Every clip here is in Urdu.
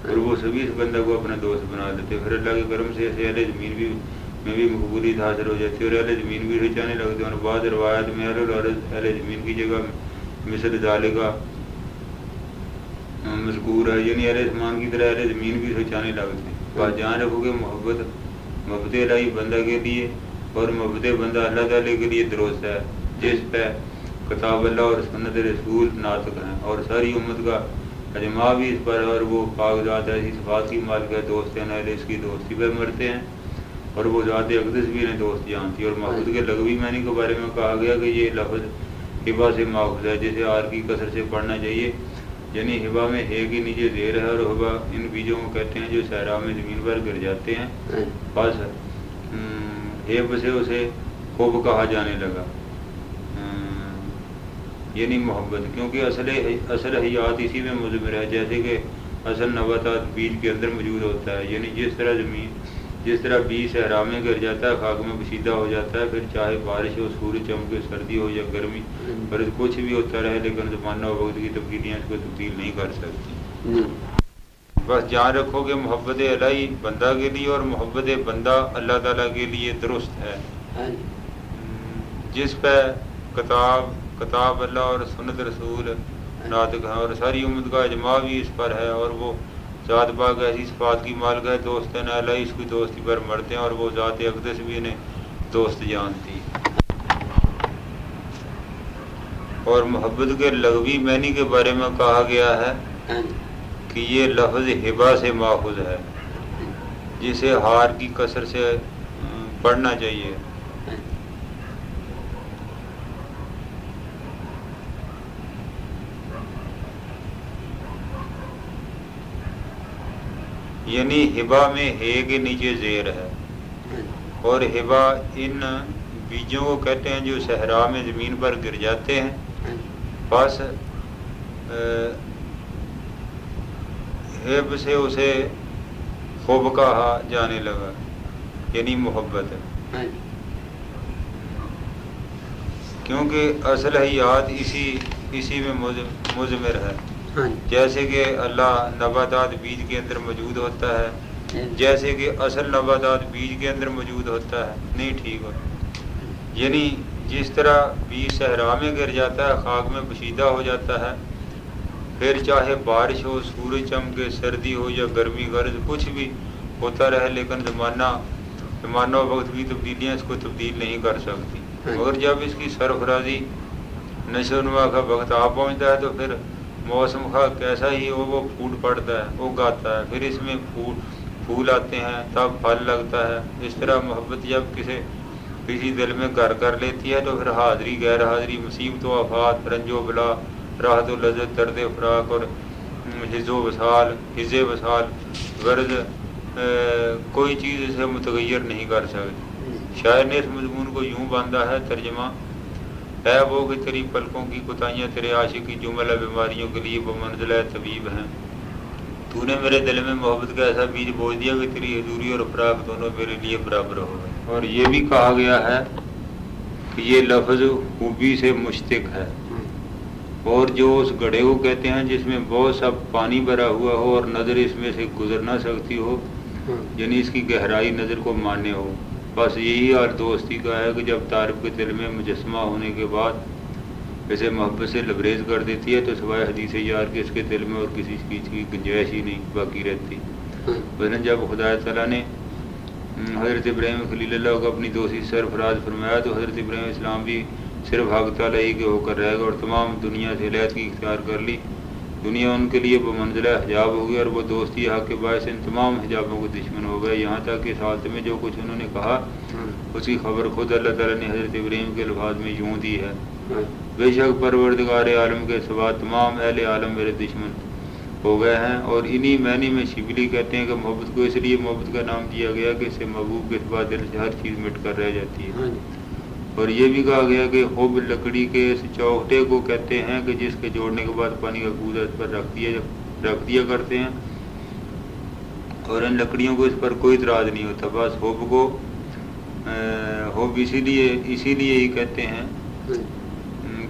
اور وہ سبھی اس بندہ کو اپنا دوست بنا لیتے. پھر اللہ کے کرم سے ایسے اہل زمین بھی میں بھی مقبولیت حاصل ہو جاتی ہے اور اہل زمین بھی رچانے لگتے ہیں. اور بعض روایت میں اہل الارض اہل زمین کی جگہ مثل ذالکہ مذکور ہے, یعنی اہل اسمان کی طرح اہل زمین بھی رچانے لگتے ہیں. بات جان رکھو کہ محبت الہی بندہ کے لیے اور محبت بندہ اللہ تعالیٰ کے لیے درست ہے, جس پہ کتاب اللہ اور سنت رسول ناطق ہیں اور ساری امت کا اجماع بھی اس پر. اور وہ پاک ذات ایسی صفات کی مالک ہے, دوست ہیں اہل اس کی دوستی پہ مرتے ہیں اور وہ ذات اقدس بھی انہیں دوست جانتی ہے. اور محبت کے لغوی معنی کے بارے میں کہا گیا کہ یہ لفظ ہبا سے ماخوذ ہے, جسے آر کی کثر سے پڑھنا چاہیے. یعنی ہبا میں ہے کے نیچے زیر ہے, اور ہبا ان بیجوں کو کہتے ہیں جو صحرا میں زمین پر گر جاتے ہیں. بس ہب سے اسے خوب کہا جانے لگا, یعنی محبت, کیونکہ اصل حیات اسی میں مضمر ہے. جیسے کہ اصل نباتات بیج کے اندر موجود ہوتا ہے, یعنی جس طرح بیج صحرا میں گر جاتا ہے, خاک میں پوشیدہ ہو جاتا ہے, پھر چاہے بارش ہو, سورج چمکے, سردی ہو یا گرمی, پر کچھ بھی ہوتا رہے, لیکن زمانہ و وقت کی تبدیلیاں اس کو تبدیل نہیں کر سکتی. بس جان رکھو کہ محبت الہی بندہ کے لیے اور محبت بندہ اللہ تعالیٰ کے لیے درست ہے, جس پہ کتاب اللہ اور سنت رسول ناطق ہے اور ساری امت کا اجماع بھی اس پر ہے. اور وہ ذات پاک ایسی صفات کی مالک ہے, دوست ہے الہی اس کی دوستی پر مرتے ہیں اور وہ ذات اقدس بھی انہیں دوست جانتی. اور محبت کے لغوی معنی کے بارے میں کہا گیا ہے کہ یہ لفظ ہبا سے ماخوذ ہے, جسے ہار کی کثر سے پڑھنا چاہیے. یعنی ہبا میں ہے کے نیچے زیر ہے, اور ہبا ان بیجوں کو کہتے ہیں جو صحرا میں زمین پر گر جاتے ہیں. بس ہب سے اسے خوب کہا جانے لگا, یعنی محبت ہے, کیونکہ اصل حیات اسی میں مضمر ہے. جیسے کہ اللہ نباتات بیج کے اندر موجود ہوتا ہے, جیسے کہ اصل نباتات بیج کے اندر موجود ہوتا ہے, نہیں ٹھیک ہو. یعنی جس طرح بیج صحرا میں گر جاتا ہے, خاک میں پوشیدہ ہو جاتا ہے, پھر چاہے بارش ہو, سورج چمکے, سردی ہو یا گرمی, گرج کچھ بھی ہوتا رہے, لیکن زمانہ و وقت کی تبدیلیاں اس کو تبدیل نہیں کر سکتی. مگر جب اس کی سرفرازی نشو و نما کا وقت آ پہنچتا ہے تو پھر موسم کا کیسا ہی ہو وہ پھوٹ پڑتا ہے, وہ گاتا ہے, پھر اس میں پھول آتے ہیں, تب پھل لگتا ہے. اس طرح محبت جب کسی دل میں گھر کر لیتی ہے تو پھر حاضری غیر حاضری, مصیبت و آفات, رنج و بلا, راحت و لذت, درد فراق اور حز وصال غرض کوئی چیز اسے متغیر نہیں کر سکتی. شاعر نے اس مضمون کو یوں باندھا ہے, ترجمہ اے وہ کہ تیری پلکوں کی کوتاہیاں تیرے عاشق کی جملہ بیماریوں کے لیے بمنزلہ طبیب ہیں. تو نے میرے دل میں محبت کا ایسا بیج بو دیا کہ تیری حضوری اور فراق دونوں میرے لیے برابر ہو گئے. اور یہ بھی کہا گیا ہے کہ یہ لفظ خوبی سے مشتق ہے, اور جو اس گڑھے کو کہتے ہیں جس میں بہت سا پانی بھرا ہوا ہو اور نظر اس میں سے گزر نہ سکتی ہو, یعنی اس کی گہرائی نظر کو مانے ہو. بس یہی اور دوستی کا ہے کہ جب طالب کے دل میں مجسمہ ہونے کے بعد اسے محبت سے لبریز کر دیتی ہے تو سوائے حدیث یار کے اس کے دل میں اور کسی چیز کی گنجائش ہی نہیں باقی رہتی. مثلاً جب خدا تعالیٰ نے حضرت ابراہیم خلیل اللہ کو اپنی دوستی سرفراز فرمایا تو حضرت ابراہیم اسلام بھی صرف حق تعالیٰ ہی کے ہو کر رہ گئے اور تمام دنیا سے علیحدگی اختیار کر لی. دنیا ان کے لیے بمنزلہ حجاب ہو گئی اور وہ دوستی حق کے باعث ان تمام حجابوں کو دشمن ہو گئے. یہاں تک کہ اس حالت میں جو کچھ انہوں نے کہا اس کی خبر خود اللہ تعالیٰ نے حضرت ابراہیم کے الفاظ میں یوں دی ہے, بے شک پروردگار عالم کے سوا تمام اہل عالم میرے دشمن ہو گئے ہیں. اور انہی معنی میں شبلی کہتے ہیں کہ محبت کو اس لیے محبت کا نام دیا گیا کہ اس سے محبوب کے سوا دل سے ہر چیز مٹ کر رہ جاتی ہے. اور یہ بھی کہا گیا کہ حب لکڑی کے اس چوکھٹے کو کہتے ہیں کہ جس کے جوڑنے کے بعد پانی کا گودا اس پر رکھ دیا کرتے ہیں, اور ان لکڑیوں کو اس پر کوئی اعتراض نہیں ہوتا. بس حب کو حب اسی لیے ہی کہتے ہیں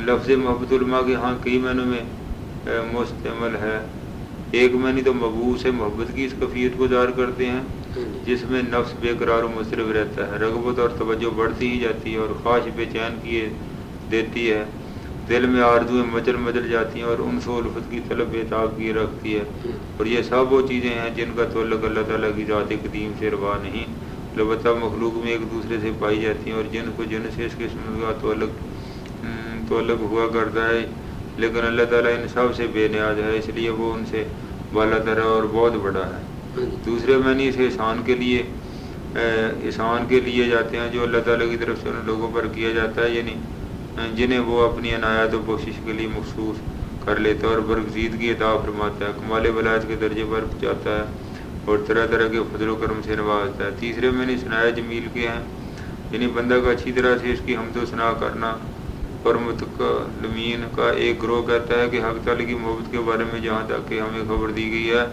لفظ محبت علماء کے ہاں کئی معنوں میں مستعمل ہے. ایک معنی تو مبعوث سے محبت کی اس کیفیت کو ظاہر کرتے ہیں جس میں نفس بے قرار و مضطرب رہتا ہے، رغبت اور توجہ بڑھتی ہی جاتی ہے اور خواہش بے چین کیے دیتی ہے، دل میں آرزویں مچل جاتی ہیں اور انس و الفت کی طلب بےتاب کیے رکھتی ہے. اور یہ سب وہ چیزیں ہیں جن کا تعلق اللہ تعالیٰ کی ذات قدیم سے روا نہیں، البتہ مخلوق میں ایک دوسرے سے پائی جاتی ہیں، اور جن کو جن سے اس قسم کا تعلق ہوا کرتا ہے، لیکن اللہ تعالیٰ ان سب سے بے نیاز ہے، اس لیے وہ ان سے بالا تر ہے اور بہت بڑا ہے. دوسرے معنی سے احسان کے لیے جاتے ہیں جو اللہ تعالیٰ کی طرف سے ان لوگوں پر کیا جاتا ہے، یعنی جنہیں وہ اپنی عنایت و بخشش کے لیے مخصوص کر لیتا ہے اور برگزیدگی عطا فرماتا ہے، کمال ولایت کے درجے پر پہنچاتا ہے اور طرح طرح کے فضل و کرم سے نوازتا ہے. تیسرے معنی ثناء جمیل کے ہیں، یعنی بندہ کا اچھی طرح سے اس کی حمد و ثنا کرنا. اور متکلمین کا ایک گروہ کہتا ہے کہ حق تعالیٰ کی محبت کے بارے میں جہاں تک کہ ہمیں خبر دی گئی ہے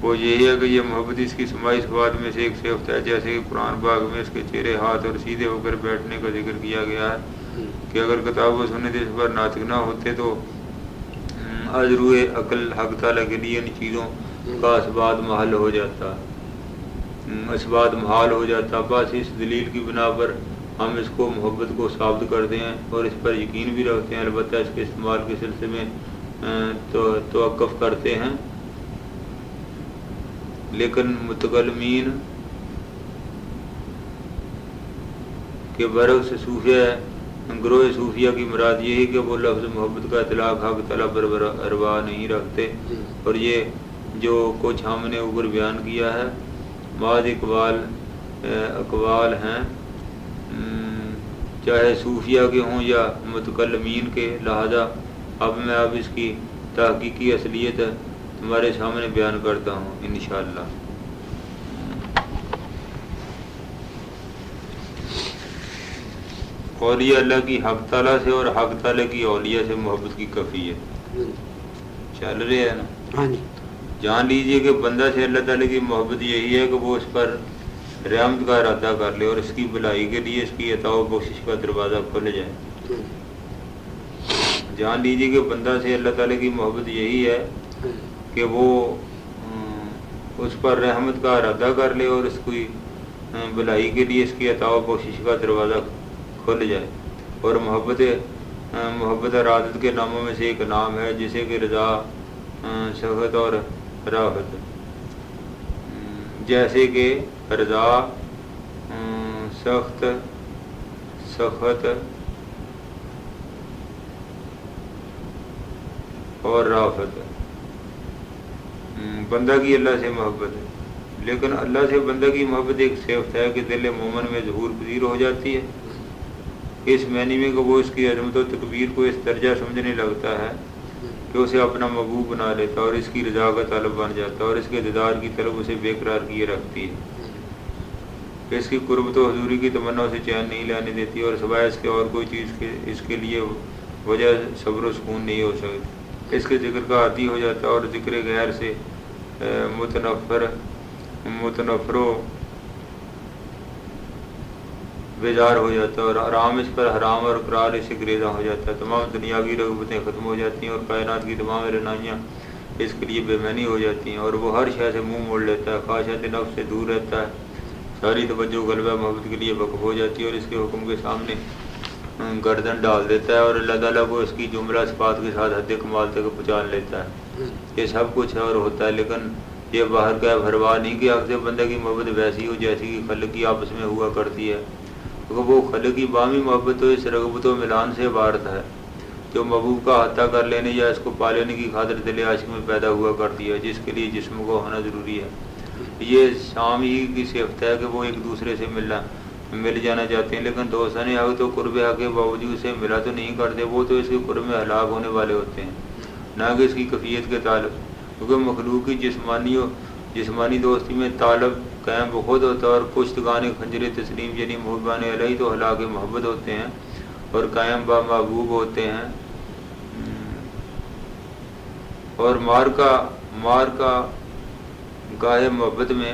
وہ یہی ہے کہ یہ محبت اس کی سماعی صفات میں سے ایک صفت ہے، جیسے کہ قرآن پاک میں اس کے چہرے، ہاتھ اور سیدھے ہو کر بیٹھنے کا ذکر کیا گیا ہے کہ اگر کتاب و سنت اس پر ناطق نہ ہوتے تو از روئے عقل حق تعالیٰ کے لیے ان چیزوں کا اسبات محال ہو جاتا. بس اس دلیل کی بنا پر ہم اس کو محبت کو ثابت کرتے ہیں اور اس پر یقین بھی رکھتے ہیں، البتہ اس کے استعمال کے سلسلے میں توقف کرتے ہیں. لیکن متکلمین کے برعکس گروہ صوفیہ کی مراد یہ ہے کہ وہ لفظ محبت کا اطلاق حق تعالیٰ پر اروا نہیں رکھتے، اور یہ جو کچھ ہم نے اوپر بیان کیا ہے بعض اقوال ہیں، چاہے صوفیہ کے ہوں یا متکلمین کے. لہذا اب میں اس کی تحقیقی اصلیت تمہارے سامنے بیان کرتا ہوں انشاءاللہ. اولیاء اللہ کی حق تعالیٰ سے اور حق تعالیٰ کی اولیاء سے محبت کی کیفیت چل رہی ہے نا. جان لیجئے کہ بندہ سے اللہ تعالیٰ کی محبت یہی ہے کہ وہ اس پر رحمت کا ارادہ کر لے اور اس کی بھلائی کے لیے اس کی عطا و بخشش کا دروازہ کھل جائے. جان لیجئے کہ بندہ سے اللہ تعالیٰ کی محبت یہی ہے کہ وہ اس پر رحمت کا ارادہ کر لے اور اس کی بھلائی کے لیے اس کی عطا و بخشش کا دروازہ کھل جائے. اور محبت ارادت کے ناموں میں سے ایک نام ہے جسے کہ رضا، سخط اور رافت. جیسے کہ رضا، سخط اور رافت بندہ کی اللہ سے محبت ہے. لیکن اللہ سے بندہ کی محبت ایک صفت ہے کہ دل مومن میں ظہور پذیر ہو جاتی ہے، اس معنی میں کہ وہ اس کی عظمت و تکبیر کو اس درجہ سمجھنے لگتا ہے کہ اسے اپنا محبوب بنا لیتا اور اس کی رضا کا طالب بن جاتا اور اس کے دیدار کی طلب اسے بے قرار کیے رکھتی ہے، اس کی قربت و حضوری کی تمنا اسے چین نہیں لانے دیتی اور سوائے اس کے اور کوئی چیز اس کے لیے وجہ صبر و سکون نہیں ہو سکتی. اس کے ذکر کا عادی ہو جاتا ہے اور ذکر غیر سے متنفر و بیزار ہو جاتا ہے اور آرام اس پر حرام اور قرار اسے گریزاں ہو جاتا ہے. تمام دنیاوی رغبتیں ختم ہو جاتی ہیں اور کائنات کی تمام رعنائیاں اس کے لیے بے معنی ہو جاتی ہیں اور وہ ہر شے سے منہ موڑ لیتا ہے، خواہشات نفس سے دور رہتا ہے، ساری توجہ غلبہ محبت کے لیے وقف ہو جاتی ہے اور اس کے حکم کے سامنے گردن ڈال دیتا ہے اور اللہ تعالیٰ کو اس کی جملہ صفات کے ساتھ حد کمال تک پہنچا لیتا ہے. یہ سب کچھ ہے اور ہوتا ہے، لیکن یہ باہر کا بھروا نہیں کہ حق سے بندے کی محبت ویسی ہو جیسی کہ خلق کی آپس میں ہوا کرتی ہے. کیونکہ وہ خلق کی باہمی محبت تو اس رغبت و ملان سے عبارت ہے جو محبوب کا احاطہ کر لینے یا اس کو پا لینے کی خاطر دل عاشق میں پیدا ہوا کرتی ہے، جس کے لیے جسم کو ہونا ضروری ہے. یہ شام ہی کی صفت ہے کہ وہ ایک دوسرے سے مل جانا چاہتے ہیں، لیکن دوستان حق تو قرب حق کے باوجود سے ملا تو نہیں کرتے، وہ تو اس کے قرب میں ہلاک ہونے والے ہوتے ہیں، نہ کہ اس کی کیفیت کے تعلق. کیونکہ مخلوق کی جسمانی دوستی میں طالب قائم بخود ہوتا ہے اور پشتگان خنجر تسلیم یعنی محبان علیہ تو ہلاک محبت ہوتے ہیں اور قائم با محبوب ہوتے ہیں. اور مار کا گاہ محبت میں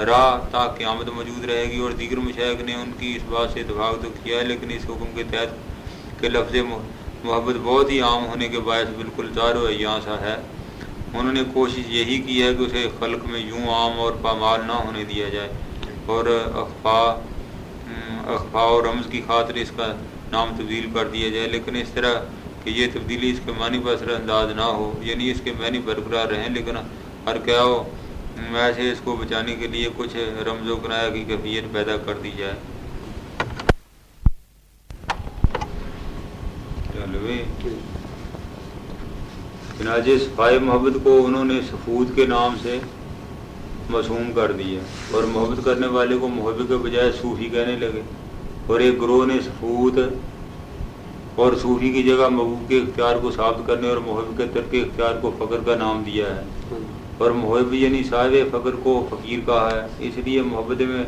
راہ تا قیامت موجود رہے گی. اور دیگر مشائخ نے ان کی اس بات سے اتفاق تو کیا ہے, لیکن اس حکم کے تحت کہ لفظ محبت بہت ہی عام ہونے کے باعث بالکل زار و عیاں سا ہے, انہوں نے کوشش یہی کی ہے کہ اسے خلق میں یوں عام اور پامال نہ ہونے دیا جائے, اور اخفا اور رمز کی خاطر اس کا نام تبدیل کر دیا جائے, لیکن اس طرح کہ یہ تبدیلی اس کے معنی پر اثر انداز نہ ہو, یعنی اس کے معنی برقرار رہیں لیکن ہر کیا ہو ایسے اس کو بچانے کے لیے کچھ رمز و کنایہ کی کیفیت پیدا کر دی جائے. چنانچہ صفائے محبت کو انہوں نے سفود کے نام سے مسموم کر دیا اور محبت کرنے والے کو محب کے بجائے صوفی کہنے لگے, اور ایک گروہ نے سفود اور صوفی کی جگہ محبوب کے اختیار کو ثابت کرنے اور محب کے ترک اختیار کو فقر کا نام دیا ہے, اور محب یعنی صاحب فقر کو فقیر کہا ہے. اس لیے محبت میں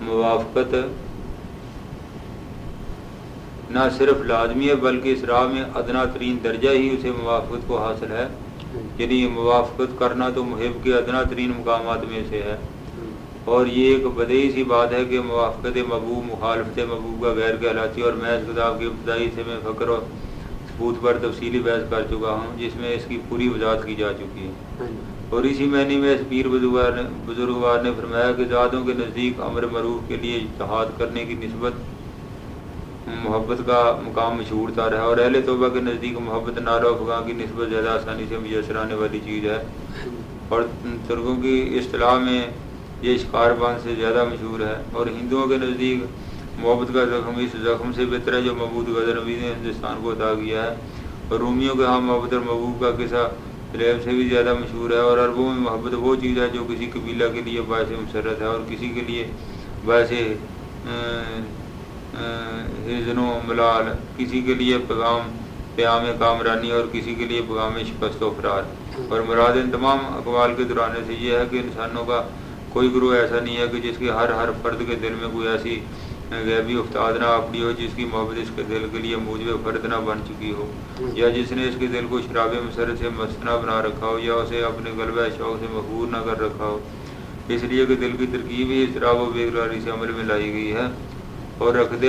موافقت نہ صرف لازمی ہے بلکہ اس راہ میں ادنا ترین درجہ ہی اسے موافقت کو حاصل ہے, یعنی موافقت کرنا تو محب کے ادنا ترین مقامات میں سے ہے. اور یہ ایک بدیہی سی بات ہے کہ موافقت محبوب مخالفت محبوب کا غیر کہلاتی, اور میں اس کتاب کی ابتدائی سے میں فقر اور ثبوت پر تفصیلی بحث کر چکا ہوں جس میں اس کی پوری وضاحت کی جا چکی ہے. اور اسی معنی میں اس پیر بزرگوار نے فرمایا کہ ذاتوں کے نزدیک امر معروف کے لیے اجتہاد کرنے کی نسبت محبت کا مقام مشہور تھا رہا, اور اہل توبہ کے نزدیک محبت نعرہ افغاں کی نسبت زیادہ آسانی سے میسر آنے والی چیز ہے, اور ترکوں کی اصطلاح میں یہ شکار بان سے زیادہ مشہور ہے. اور ہندوؤں کے نزدیک محبت کا زخم اس زخم سے بہتر ہے جو محمود غزنوی نے ہندوستان کو عطا کیا ہے, اور رومیوں کے ہاں محبت اور محبوب کا قصہ فلیب سے بھی زیادہ مشہور ہے. اور عربوں میں محبت وہ چیز ہے جو کسی قبیلہ کے لیے باعث مسرت ہے اور کسی کے لیے باعث حزن و ملال, کسی کے لیے پیام کامرانی اور کسی کے لیے پیغام شکست و فرار. اور مراد ان تمام اقوال کے درانے سے یہ ہے کہ انسانوں کا کوئی گروہ ایسا نہیں ہے کہ جس کے ہر فرد کے دل میں کوئی ایسی غیبی افتاد نہ اپنی ہو جس کی محبت اس کے دل کے لیے موجب فرد نہ بن چکی ہو, یا جس نے اس کے دل کو شراب مسرت سے مستنا بنا رکھا ہو, یا اسے اپنے غلبہ شوق سے مغرور نہ کر رکھا ہو, اس لیے کہ دل کی ترکیب ہی اضطراب و بے قراری سے عمل میں لائی گئی ہے. اور عقد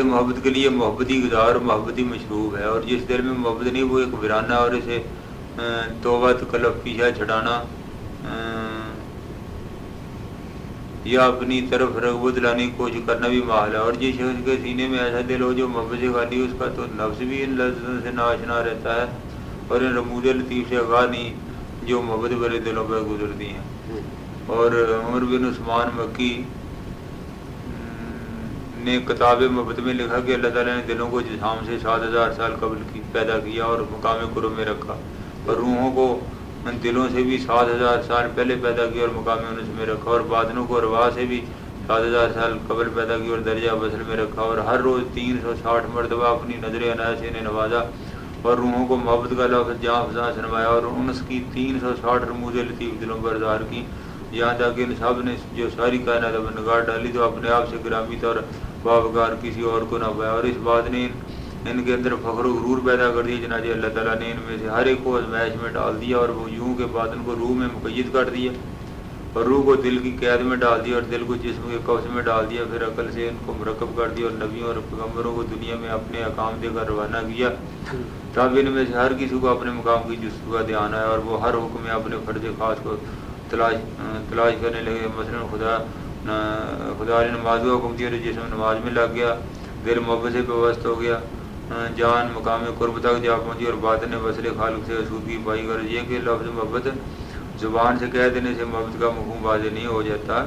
محبت کے لیے محبتی غذار اور محبتی مشروب ہے, اور جس دل میں محبت نہیں وہ ایک ویرانہ اور اسے توبہ تکلف پیچھا چھڑانا یا اپنی طرف رغبت لانے کی کوشش کرنا بھی محال ہے. اور جس شخص کے سینے میں ایسا دل ہو جو محبت سے خالی, اس کا تو نفس بھی ان لذتوں سے ناآشنا رہتا ہے اور ان رمود لطیف سے آگاہ نہیں جو محبت بھرے دلوں پر گزرتی ہیں. اور عمر بن عثمان مکی نے کتاب محبت میں لکھا کہ اللہ تعالیٰ نے دلوں کو جسام سے 7000 سال قبل پیدا کیا اور مقام قرب میں رکھا, اور روحوں کو دلوں سے بھی 7000 سال پہلے پیدا کیا اور مقام انس میں رکھا, اور باطنوں کو ارواح سے بھی 7000 سال قبل پیدا کیا اور درجہ وصل میں رکھا, اور ہر روز 360 مرتبہ اپنی نظر عنایت سے انہیں نوازا, اور روحوں کو محبت کا لفظ جہاں فضاں سنوایا, اور انس کی 360 رموز لطیف دلوں پر اظہار کی, یہاں تک کہ ان سب نے جو ساری کائنات پر نگاہ ڈالی تو اپنے آپ سے گرامی طور باوقار کسی اور کو نہ پایا, اور اس بات نے ان کے اندر فخر و غرور پیدا کر دیا. چنانچہ اللہ تعالیٰ نے ان میں سے ہر ایک کو آزمائش میں ڈال دیا, اور وہ یوں کے باطن کو روح میں مقید کر دیا, اور روح کو دل کی قید میں ڈال دیا, اور دل کو جسم کے قبض میں ڈال دیا, پھر عقل سے ان کو مرکب کر دیا, اور نبیوں اور پیغمبروں کو دنیا میں اپنے احکام دے کر روانہ کیا. تب ان میں سے ہر کسی کو اپنے مقام کی جستجو کا دھیان آیا, اور وہ ہر حکم میں اپنے فرض خاص کو تلاش کرنے لگے. مثلا خدا نے نماز کو حکم دیا تو جسم نماز میں لگ گیا, دل محبت سے پیوست ہو گیا, جان مقام قرب تک جا پہنچی, اور باطن وصل خالق سے آسودگی پائی. غرض یہ کہ لفظ محبت زبان سے کہہ دینے سے محبت کا مفہوم واضح نہیں ہو جاتا,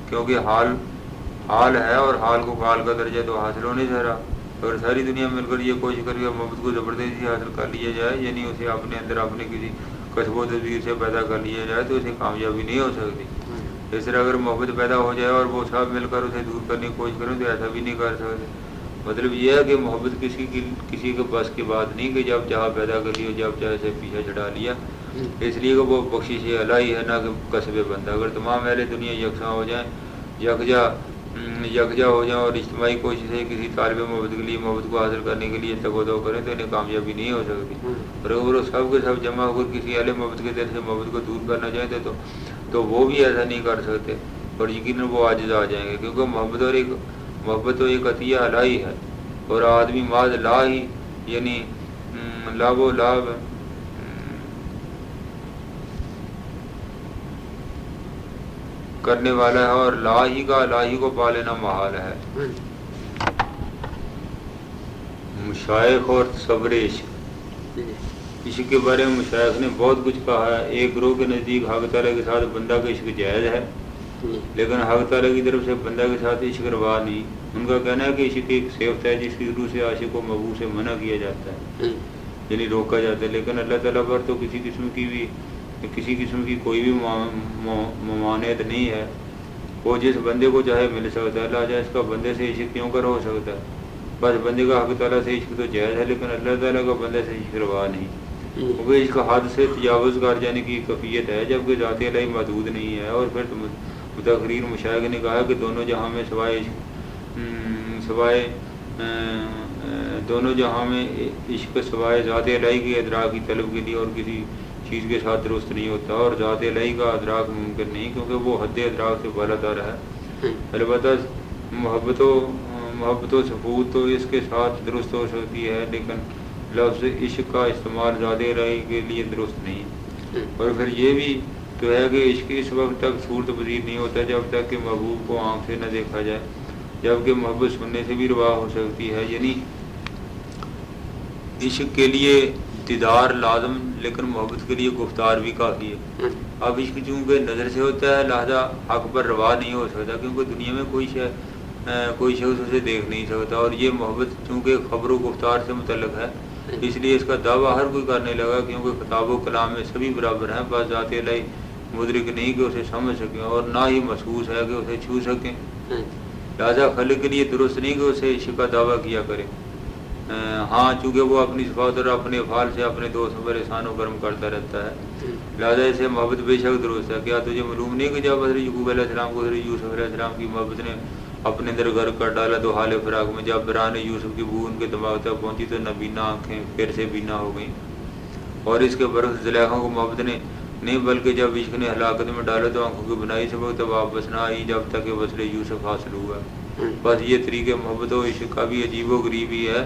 کیونکہ حال ہے, اور حال کو قال کا درجہ تو حاصل ہونے سے رہا. اگر ساری دنیا مل کر یہ کوشش کر کے محبت کو زبردستی حاصل کر لیا جائے, یعنی اسے اپنے اندر اپنے کسی کسب و تدبیر سے پیدا کر لیا جائے, تو اسے کامیابی نہیں ہو سکتی. اس طرح اگر محبت پیدا ہو جائے اور وہ سب مل کر اسے دور کرنے کی کوشش کریں تو ایسا بھی نہیں کر سکتے. مطلب یہ ہے کہ محبت کسی کے بس کی بات نہیں کہ جب چاہا پیدا کر لیا, جب چاہے اسے پیچھے چھڑا لیا, اس لیے کہ وہ بخشش الہی ہے نہ کہ کسب بندہ. اگر تمام اہل دنیا یکساں ہو جائیں, یکجا یکجا ہو جائیں اور اجتماعی کوششیں کسی طالب محبت کے لیے محبت کو حاصل کرنے کے لیے تگ و دو کریں تو انہیں کامیابی نہیں ہو سکتی. اور اگر وہ سب کے سب جمع ہو کر کسی اہل محبت کے دل سے محبت کو دور کرنا چاہتے تو وہ بھی ایسا نہیں کر سکتے اور یقیناً وہ عاجز آ جائیں گے, کیونکہ محبت تو ایک عطیہ الہی ہے اور آدمی ماذ لا ہی یعنی لاب و لاب کرنے والا ہے اور لاہی کو پا لینا محال ہے. مشائخ اور صبر عشق, عشق کے بارے میں مشائخ نے بہت کچھ کہا ہے. ایک گروہ کے نزدیک حق تعالیٰ کے ساتھ بندہ کا عشق جائز ہے, لیکن حق تعالیٰ کی طرف سے بندہ کے ساتھ عشق روا نہیں. ان کا کہنا ہے کہ عشق ایک صفت ہے جس کی روح سے عاشق و محبوب سے منع کیا جاتا ہے, یعنی روکا جاتا ہے. لیکن اللہ تعالیٰ پر تو کسی قسم کی کوئی بھی ممانعت نہیں ہے. وہ جس بندے کو چاہے مل سکتا ہے. لہٰذا اس کا بندے سے عشق کیوں کر ہو سکتا ہے؟ بس بندے کا حق تعالیٰ سے عشق تو جائز ہے, لیکن اللہ تعالیٰ کا بندے سے عشق روا نہیں, کیونکہ اس کا حد سے تجاوز کر جانے کی کیفیت ہے, جبکہ ذات الہی محدود نہیں ہے. اور پھر متاخرین مشائخ نے کہا کہ دونوں جہاں میں عشق سوائے ذات الہی کے ادراک کی طلب کے لیے اور کسی چیز کے ساتھ درست نہیں ہوتا, اور ذات الہی کا ادراک ممکن نہیں کیونکہ وہ حد ادراک سے بالاتر ہے. البتہ محبت و سفود تو اس کے ساتھ درست ہو سکتی ہے, لیکن لفظ عشق کا استعمال ذات الہی کے لیے درست نہیں. اور پھر یہ بھی تو ہے کہ عشق اس وقت تک صورت پذیر نہیں ہوتا جب تک کہ محبوب کو آنکھ سے نہ دیکھا جائے, جبکہ محبت سننے سے بھی روا ہو سکتی ہے. یعنی عشق کے لیے دیدار لازم, لیکن محبت کے لیے گفتار بھی کافی ہے. اب عشق چونکہ نظر سے ہوتا ہے لہذا حق پر روا نہیں ہو سکتا, کیونکہ دنیا میں کوئی شخص اسے دیکھ نہیں سکتا. اور یہ محبت چونکہ خبر و گفتار سے متعلق ہے اس لیے اس کا دعویٰ ہر کوئی کرنے لگا, کیونکہ خطاب و کلام میں سبھی برابر ہیں. بس ذات الہی مدرک نہیں کہ اسے سمجھ سکیں اور نہ ہی محسوس ہے کہ اسے چھو سکیں. لہٰذا خلق کے لیے درست نہیں کہ اسے عشق کا دعویٰ کیا کرے. ہاں چونکہ وہ اپنی صفات اور اپنے افعال سے اپنے دوست پر احسان و کرم کرتا رہتا ہے, لہٰذا اسے محبت بے شک درست ہے. کیا تجھے معلوم نہیں کہ جب حضرت یعقوب علیہ السلام کو حضرت یوسف علیہ السلام کی محبت نے اپنے اندر غرق کر ڈالا تو حال فراق میں جب بران یوسف کی بو ان کے دماغ تک پہنچی تو نبینا آنکھیں پھر سے بینا ہو گئیں. اور اس کے برعکس زلیخا کو محبت نے نہیں بلکہ جب عشق نے ہلاکت میں ڈالا تو آنکھوں کی بنائی سے وقت واپس نہ آئی جب تک کہ وصل یوسف حاصل ہوا. بس یہ طریقے محبت و عشق کا بھی عجیب و غریب ہی ہے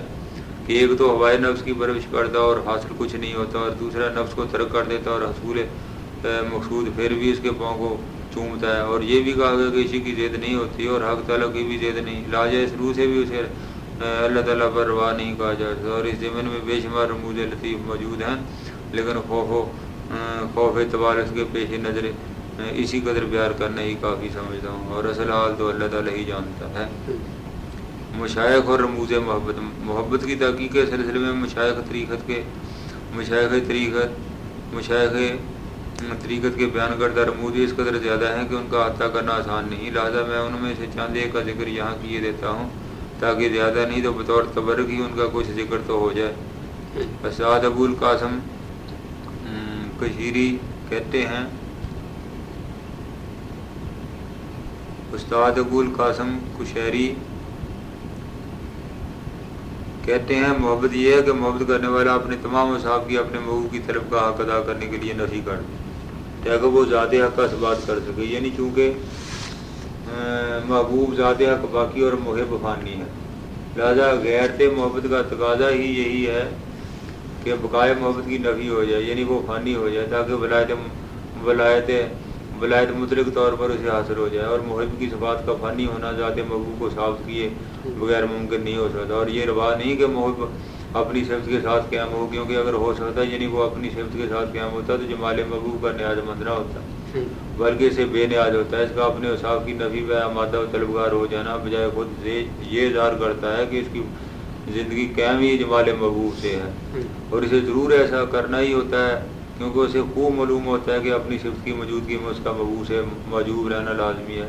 کہ ایک تو ہوائے نفس کی پرورش کرتا اور حاصل کچھ نہیں ہوتا, اور دوسرا نفس کو ترک کر دیتا اور حصول مقصود پھر بھی اس کے پاؤں کو چومتا ہے. اور یہ بھی کہا گیا کہ عشق کی زید نہیں ہوتی اور حق تعالیٰ کی بھی زید نہیں, لہٰذا اس روح سے بھی اسے اللہ تعالیٰ پر روا نہیں کہا جاتا. اور اس ضمن میں بے شمار رموز لطیف موجود ہیں, لیکن خوف تبارک کے پیش نظر اسی قدر پیار کرنا ہی کافی سمجھتا ہوں, اور اصل حال تو اللہ تعالیٰ ہی جانتا ہے. مشائخ اور رموز محبت کی تحقیق کے سلسلے میں طریقت کے بیان کردہ رموز اس قدر زیادہ ہیں کہ ان کا احاطہ کرنا آسان نہیں. لہٰذا میں ان میں سے چند ایک کا ذکر یہاں کیے دیتا ہوں تاکہ زیادہ نہیں تو بطور تبرک ہی ان کا کچھ ذکر تو ہو جائے. استاد ابو القاسم کشیری کہتے ہیں, استاد ابو القاسم کشیری کہتے ہیں محبت یہ ہے کہ محبت کرنے والا اپنے تمام اصحاب کی اپنے محبوب کی طرف کا حق ادا کرنے کے لیے نفی کر دے تاکہ وہ ذات حق کا ثبات کر سکے. یعنی چونکہ محبوب ذات حق باقی اور محب فانی ہے, لہذا غیرت محبت کا تقاضا ہی یہی ہے کہ بقائے محبت کی نفی ہو جائے, یعنی وہ فانی ہو جائے تاکہ ولایت مطلق طور پر اسے حاصل ہو جائے. اور محب کی صفات کا فانی ہونا ذات محبوب کو ثابت کیے بغیر ممکن نہیں ہو سکتا. اور یہ روا نہیں کہ محب اپنی صفت کے ساتھ قیام ہو, کیونکہ اگر ہو سکتا یعنی وہ اپنی صفت کے ساتھ قیام ہوتا تو جمال محبوب کا نیاز مند نہ ہوتا بلکہ اسے بے نیاز ہوتا ہے. اس کا اپنے اوصاف کی نفی و آمادہ و طلبگار ہو جانا بجائے خود یہ اظہار کرتا ہے کہ اس کی زندگی قیام ہی جمال محبوب سے ہے, اور اسے ضرور ایسا کرنا ہی ہوتا ہے کیونکہ اسے خوب معلوم ہوتا ہے کہ اپنی صفت کی موجودگی میں اس کا محبوب سے موجود رہنا لازمی ہے.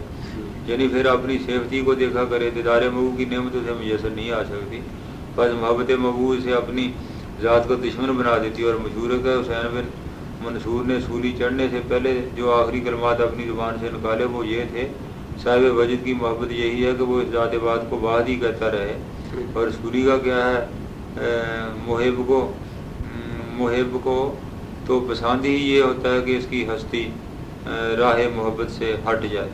یعنی پھر اپنی صفتی کو دیکھا کرے, دیدار محبوب کی نعمت اسے میسر نہیں آ سکتی. بس محبت محبوب سے اپنی ذات کو دشمن بنا دیتی. اور مشہور ہے کہ حسین بن منصور نے سولی چڑھنے سے پہلے جو آخری کلمات اپنی زبان سے نکالے وہ یہ تھے صاحب وجد کی محبت یہی ہے کہ وہ اس ذات بات کو بعد ہی کہتا رہے. اور سوری کا کیا ہے، محب کو تو پسند ہی یہ ہوتا ہے کہ اس کی ہستی راہ محبت سے ہٹ جائے.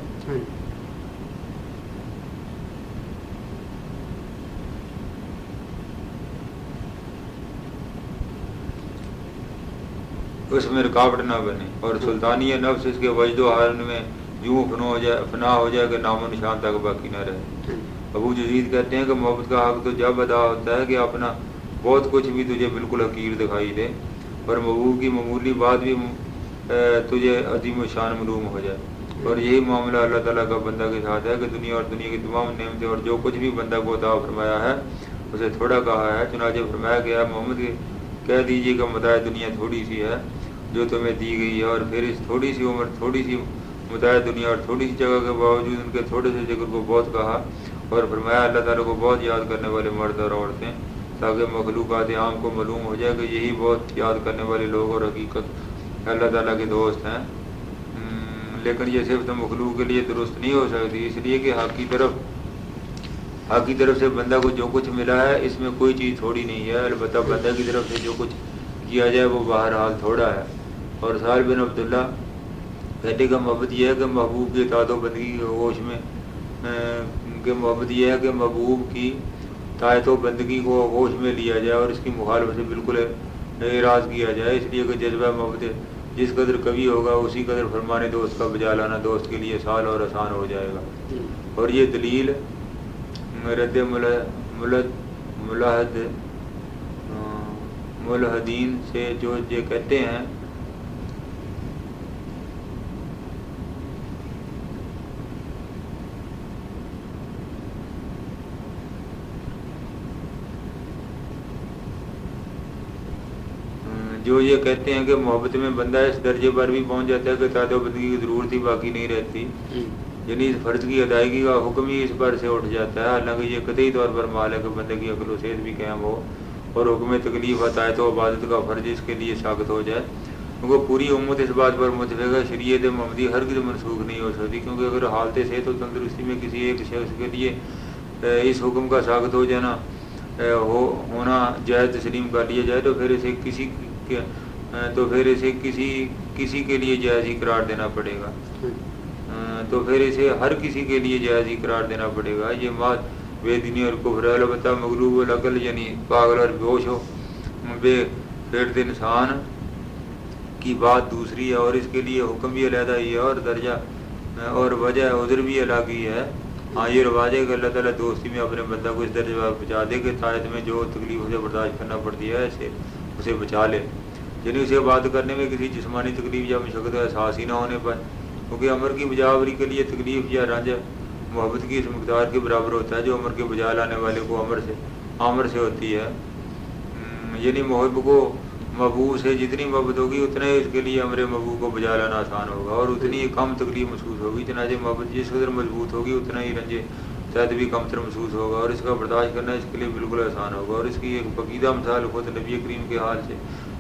اس میں رکاوٹ نہ بنے. اور سلطانی نفس اس کے وجد و حال میں یوں فنا ہو جائے کہ نام و نشان تک باقی نہ رہے. ابو جزید کہتے ہیں کہ محبت کا حق تو جب ادا ہوتا ہے کہ اپنا بہت کچھ بھی تجھے بالکل حقیر دکھائی دے اور محبوب کی معمولی بات بھی تجھے عظیم و شان معلوم ہو جائے. اور یہی معاملہ اللہ تعالیٰ کا بندہ کے ساتھ ہے کہ دنیا اور دنیا کی تمام نعمتیں اور جو کچھ بھی بندہ کو عطا فرمایا ہے اسے تھوڑا کہا ہے. چنانچہ فرمایا گیا محمد کہہ دیجیے کہ متاع دنیا تھوڑی سی ہے جو تمہیں دی گئی ہے، اور پھر اس تھوڑی سی عمر، تھوڑی سی متاع دنیا اور تھوڑی سی جگہ کے باوجود ان کے تھوڑے سے ذکر کو بہت کہا. اور فرمایا اللہ تعالیٰ کو بہت یاد کرنے والے مرد اور عورتیں، تاکہ مخلوقات عام کو معلوم ہو جائے کہ یہی بہت یاد کرنے والے لوگ اور حقیقت اللہ تعالیٰ کے دوست ہیں. لیکن یہ صرف تو مخلوق کے لیے درست نہیں ہو سکتی، اس لیے کہ حق کی طرف سے بندہ کو جو کچھ ملا ہے اس میں کوئی چیز تھوڑی نہیں ہے. البتہ بندہ کی طرف سے جو کچھ کیا جائے وہ بہرحال تھوڑا ہے. اور سہل بن عبداللہ کہتے کا محبت یہ ہے کہ محبوب کی اطاعت و بندگی کے ہوش میں محبت یہ ہے کہ محبوب کی اطاعت و بندگی کو ہوش میں لیا جائے اور اس کی مخالفت سے بالکل اعراض کیا جائے. اس لیے کہ جذبہ محبت جس قدر قوی ہوگا اسی قدر فرمان دوست کا بجا لانا دوست کے لیے سہل اور آسان ہو جائے گا. اور یہ دلیل رد ملحدین سے جو یہ کہتے ہیں کہ محبت میں بندہ اس درجے پر بھی پہنچ جاتا ہے کہ اطاعت و بندگی کی ضرورت ہی باقی نہیں رہتی، یعنی اس فرض کی ادائیگی کا حکم ہی اس پر سے اٹھ جاتا ہے. حالانکہ یہ قطعی طور پر مال ہے کہ بندے کی عقل و صحت بھی قائم ہو اور حکم تکلیف اطاعت و عبادت کا فرض اس کے لیے ساقط ہو جائے. کیونکہ پوری امت اس بات پر متفق ہے شریعت محمدی ہرگز منسوخ نہیں ہو سکتی، کیونکہ اگر حالت صحت و تندرستی میں کسی ایک شخص کے لیے اس حکم کا ساقط ہو جانا ہونا جائز تسلیم کر لیا جائے تو پھر اسے کسی کے لیے جائز ہی قرار دینا پڑے گا. تو پھر اسے ہر کسی کے لیے جائز ہی قرار دینا پڑے گا. یہ بات بے دینی اور کفر ہے. البتہ مغلوب العقل یعنی پاگل اور بیہوش ہو بے خرد انسان کی بات دوسری ہے، اور اس کے لیے حکم بھی علیحدہ ہی ہے اور درجہ اور وجہ عذر بھی الگ ہی ہے. ہاں یہ رواج ہے کہ اللہ تعالیٰ دوستی میں اپنے بندہ کو اس درجے پر پہنچا دے کہ طاعت میں جو تکلیف اسے برداشت کرنا پڑتی ہے اسے بچا لے، یعنی اسے بات کرنے میں کسی جسمانی تکلیف یا مشقت کا احساس ہی نہ ہونے پر. کیونکہ امر کی بجاوری کے لیے تکلیف یا رنج محبت کی اس مقدار کے برابر ہوتا ہے جو امر کے بجا لانے والے کو امر سے ہوتی ہے. یعنی محب کو محبوب سے جتنی محبت ہوگی اتنا ہی اس کے لیے امر محبوب کو بجا لانا آسان ہوگا اور اتنی کم تکلیف محسوس ہوگی. چنانچہ محبت جس قدر مضبوط ہوگی اتنا ہی رنج شاید بھی کم تر محسوس ہوگا اور اس کا برداشت کرنا اس کے لیے بالکل آسان ہوگا. اور اس کی ایک پقیدہ مثال خود نبی کریم کے حال سے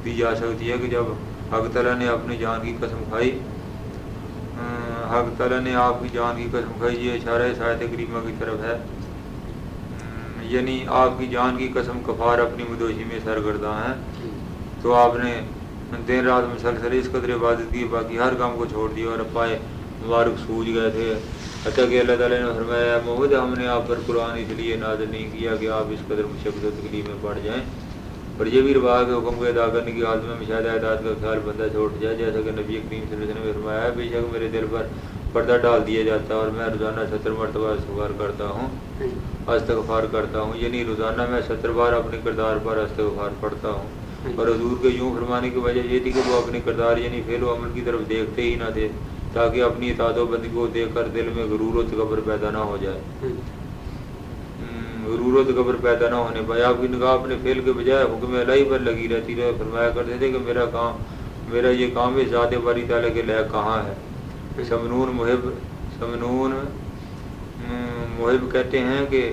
دی جا سکتی ہے کہ جب حق تعالیٰ نے اپنی جان کی قسم کھائی، آپ کی جان کی قسم کھائی، یہ اشارہ سایت کریمہ کی طرف ہے، یعنی آپ کی جان کی قسم کفار اپنی مدوشی میں سرگرداں ہیں. تو آپ نے دن رات مسلسل اس قدر عبادت کی باقی ہر کام کو چھوڑ دیا اور پائے مبارک سوج گئے تھے. حتیٰ کہ اللہ تعالیٰ نے فرمایا محمد ہم نے آپ پر قرآن اس لیے نازل نہیں کیا کہ آپ اس قدر مشقت و تکلیف میں پڑ جائیں. اور یہ بھی رواج ہے حکم کو ادا کرنے کی حالت میں مشاہدہ اعداد کا خیال بندہ چھوڑ جائے، جیسا کہ نبی کریم صلی اللہ علیہ وسلم نے فرمایا بے شک میرے دل پر پردہ ڈال دیا جاتا ہے اور میں روزانہ 70 مرتبہ استغفار کرتا ہوں، یعنی روزانہ میں 70 بار اپنے کردار پر استغفار پڑھتا ہوں. اور حضور کے یوں فرمانے کی وجہ یہ تھی کہ وہ اپنے کردار یعنی فعل و عمل کی طرف دیکھتے ہی نہ تھے تاکہ اپنی اطاعت و بندگی کو دیکھ کر دل میں غرور و تکبر پیدا نہ ہو جائے. غرور و تکبر پیدا نہ ہونے پائے. آپ کی نگاہ اپنے فعل کے بجائے حکم الہی پر لگی رہتی رہے. فرمایا کرتے تھے کہ میرا یہ کام اس ذات باری تعالیٰ کے لائق کہاں ہے. سمنون محب کہتے ہیں کہ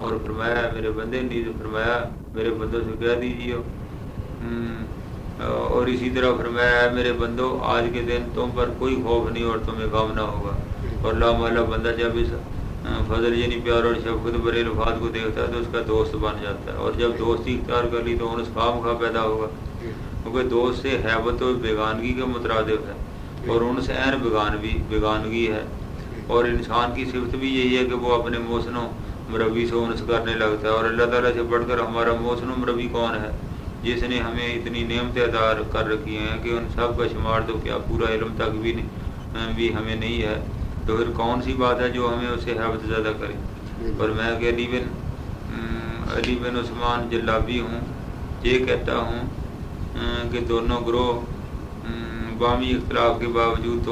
اور فرمایا میرے بندے نے فرمایا میرے بندوں سے کہہ دیجیے اور اسی طرح فرمایا میرے بندوں آج کے دن تم پر کوئی خوف نہیں اور تمہیں غم نہ ہوگا. اور لامحالہ بندہ جب اس فضل یعنی پیار اور شفقت بڑے الفاظ کو دیکھتا ہے تو اس کا دوست بن جاتا ہے. اور جب دوستی اختیار کر لی تو انس خام خواہ پیدا ہوگا کیونکہ دوست سے حیبت و بیگانگی کا مترادف ہے اور ان سے عین بیگانگی ہے. اور انسان کی صفت بھی یہی ہے کہ وہ اپنے محسن و مربی سے انس کرنے لگتا ہے. اور اللہ تعالیٰ سے بڑھ کر ہمارا محسن و مربی کون ہے جس نے ہمیں اتنی نعمتیں عطا کر رکھی ہیں کہ ان سب کا شمار تو کیا پورا علم تک بھی ہمیں نہیں ہے. تو پھر کون سی بات ہے جو ہمیں اسے حیبت زیادہ کرے. اور میں کہ علی بن عثمان جلابی ہوں یہ کہتا ہوں کہ دونوں گروہ بامی اختلاف کے باوجود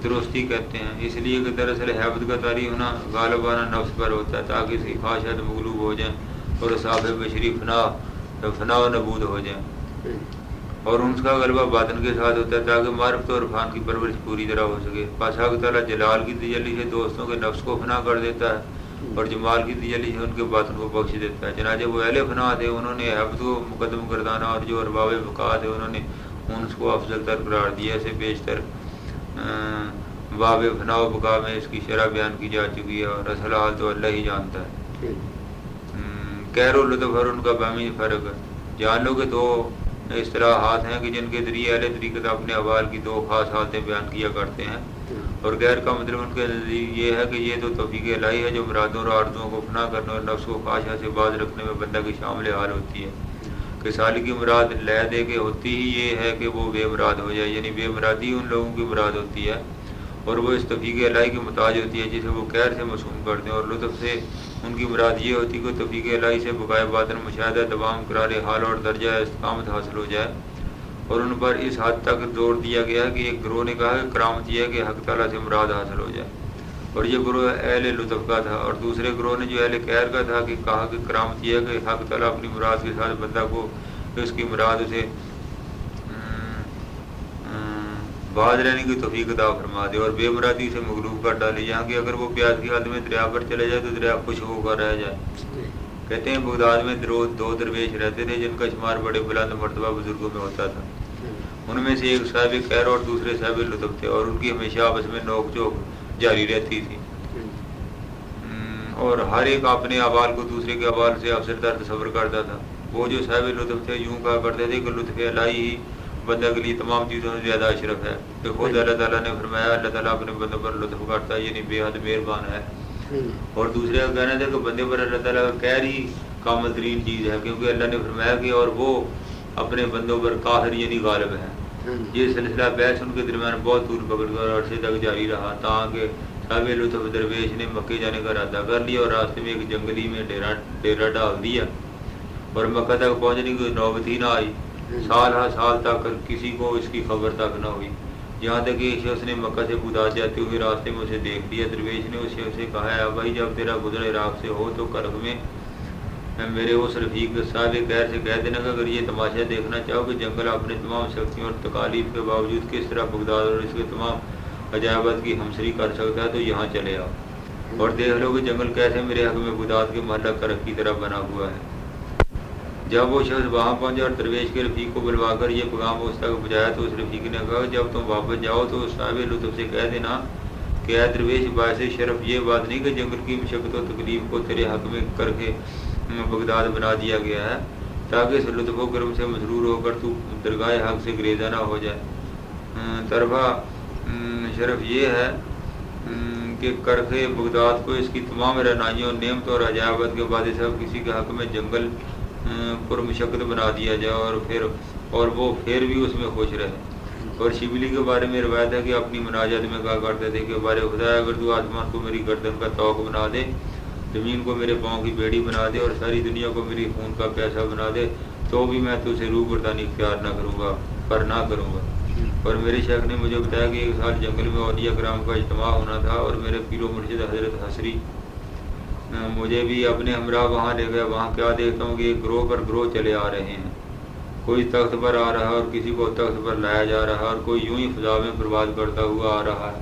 درستی کہتے ہیں اس لیے کہ دراصل حیبت کا طاری ہونا غالبانہ نفس پر ہوتا ہے تاکہ اس کی خواہشات مغلوب ہو جائیں اور صاحب بشری فنا و نبود ہو جائیں. اور ان کا غلبہ باطن کے ساتھ ہوتا ہے تاکہ معرفت اور عرفان کی پرورش پوری طرح ہو سکے. پس حق تعالیٰ جلال کی تجلی سے دوستوں کے نفس کو فنا کر دیتا ہے اور جمال کی تجلی سے ان کے باطن کو بخش دیتا ہے. چنانچہ وہ اہل فنا تھے انہوں نے حیبت کو مقدم گردانا اور جو ارباب بقا تھے انہوں نے انس کو افضل تر قرار دیا. سے بیشتر باب فنا و بقا میں اس کی شرح بیان کی جا چکی ہے اور اصل حال تو اللہ ہی جانتا ہے. کہر و لطف اور ان کا بامی فرق ہے. جان لو کہ دو اصطلاحات ہیں کہ جن کے ذریعے اہل طریقت اپنے احوال کی دو خاص حالتیں بیان کیا کرتے ہیں. اور غیر کا مطلب ان کے نزدیک یہ ہے کہ یہ تو توفیق الہی ہے جو مرادوں اور آرزوؤں کو فنا کرنے اور نفس کو خواہشات سے باز رکھنے میں بندہ کی شامل حال ہوتی ہے. کہ سال کی مراد لے دے کے ہوتی ہی یہ ہے کہ وہ بے مراد ہو جائے یعنی بے مرادی ان لوگوں کی مراد ہوتی ہے اور وہ اس توفیق الہی کی محتاج ہوتی ہے جسے وہ قہر سے معصوم کرتے ہیں. اور لطف سے ان کی مراد یہ ہوتی ہے کہ توفیق الہی سے بقائے باطن مشاہدہ دوام قرار حال اور درجہ استقامت حاصل ہو جائے. اور ان پر اس حد تک زور دیا گیا کہ ایک گروہ نے کہا کہ کرامت یہ ہے کہ حق تعالیٰ سے مراد حاصل ہو جائے اور یہ گروہ اہل لطف کا تھا. اور دوسرے گروہ نے جو اہل قہر کا تھا کہ کہا کہ کرامت یہ ہے کہ حق تعالیٰ اپنی مراد کے ساتھ بندہ کو اس کی مراد اسے باز رہنے کی توفیق عطا فرما دے اور بے مرادی سے مغلوب کر ڈالے یہاں کہ اگر وہ پیاس کی حالت میں دریا پر چلے جائے تو دریا خوش ہو کر رہ جائے. کہتے ہیں بغداد میں دو درویش رہتے تھے جن کا شمار بڑے بلند مرتبہ بزرگوں میں ہوتا تھا. ان میں سے ایک صاحب قہر اور دوسرے صاحب لطف تھے اور ان کی ہمیشہ آپس میں نوک جھوک جاری رہتی تھی اور ہر ایک اپنے احوال کو دوسرے کے احوال سے افسر تر تصور کرتا تھا. وہ جو صاحب لطف تھے یوں کہا کرتے تھے کہ لطف الہی ہی بندہ کے لیے تمام چیزوں سے زیادہ اشرف ہے. کہ خود اللہ تعالیٰ نے فرمایا اللہ تعالیٰ اپنے بندوں پر لطف کرتا ہے یعنی بے حد مہربان ہے. اور دوسرے کا کہنا تھا کہ بندے پر اللہ تعالیٰ کا قہر ہی کامل ترین چیز ہے کیونکہ اللہ نے فرمایا کہ اور وہ اپنے بندوں پر قاہر یعنی غالب ہے. یہ سلسلہ بحث ان کے درمیان بہت دور پکڑ کر عرصے تک جاری رہا تاکہ صاحب لطف درویش نے مکے جانے کا ارادہ کر لیا اور راستے میں ایک جنگلی میں ڈیرا ڈال دیا اور مکہ تک پہنچنے کی نوبت ہی نہ آئی. سال ہر سال تک کسی کو اس کی خبر تک نہ ہوئی یہاں تک کہ ایک شخص نے مکہ سے بغداد جاتے ہوئے راستے میں اسے دیکھ لیا. درویش نے اس شخص سے کہا ہے بھائی جب تیرا گزر عراق سے ہو تو کرخ میں میرے اس رفیق صاحب قہر سے کہہ دینا کہ اگر یہ تماشا دیکھنا چاہو کہ جنگل اپنے تمام شکتیوں اور تکالیف کے باوجود کس طرح بغداد اور اس کے تمام عجائبات کی ہمسری کر سکتا ہے تو یہاں چلے آؤ اور دیکھ لو کہ جنگل کیسے میرے حق میں بغداد کے محلہ کرخ کی طرح بنا ہوا ہے. جب وہ شخص وہاں پہنچا اور درویش کے رفیق کو بلوا کر یہ پیغام اس تک پہنچایا تو اس رفیق نے کہا جب تم واپس جاؤ تو صاحب لطف سے کہہ دینا کہ اے درویش باعث شرف یہ بات نہیں کہ جنگل کی مشقت و تکلیف کو تیرے حق میں کر کے بغداد بنا دیا گیا ہے تاکہ اس لطف و کرم سے مسرور ہو کر تو درگاہ حق سے گریزہ نہ ہو جائے. طرفہ شرف یہ ہے کہ کرخ بغداد کو اس کی تمام رعنائیوں نعمتوں اور عجائبات کے بعد سب کسی کے حق میں جنگل پر مشقت بنا دیا جائے اور وہ پھر بھی اس میں خوش رہے. اور شبلی کے بارے میں روایت ہے کہ اپنی مناجات میں کہا کرتے تھے کہ بارے خدا اگر تو آسمان کو میری گردن کا توق بنا دے زمین کو میرے پاؤں کی بیڑی بنا دے اور ساری دنیا کو میری خون کا پیاسہ بنا دے تو بھی میں تجھ سے روح گردانی اختیار نہ کروں گا. اور میرے شیخ نے مجھے بتایا کہ ایک سال جنگل میں اولیاء کرام کا اجتماع ہونا تھا اور میرے پیر و مرشد حضرت حسری مجھے بھی اپنے ہمراہ وہاں لے گیا. وہاں کیا دیکھتا ہوں کہ ایک گروہ پر گروہ چلے آ رہے ہیں. کوئی تخت پر آ رہا ہے اور کسی کو تخت پر لایا جا رہا ہے اور کوئی یوں ہی فضا میں پرواز کرتا ہوا آ رہا ہے.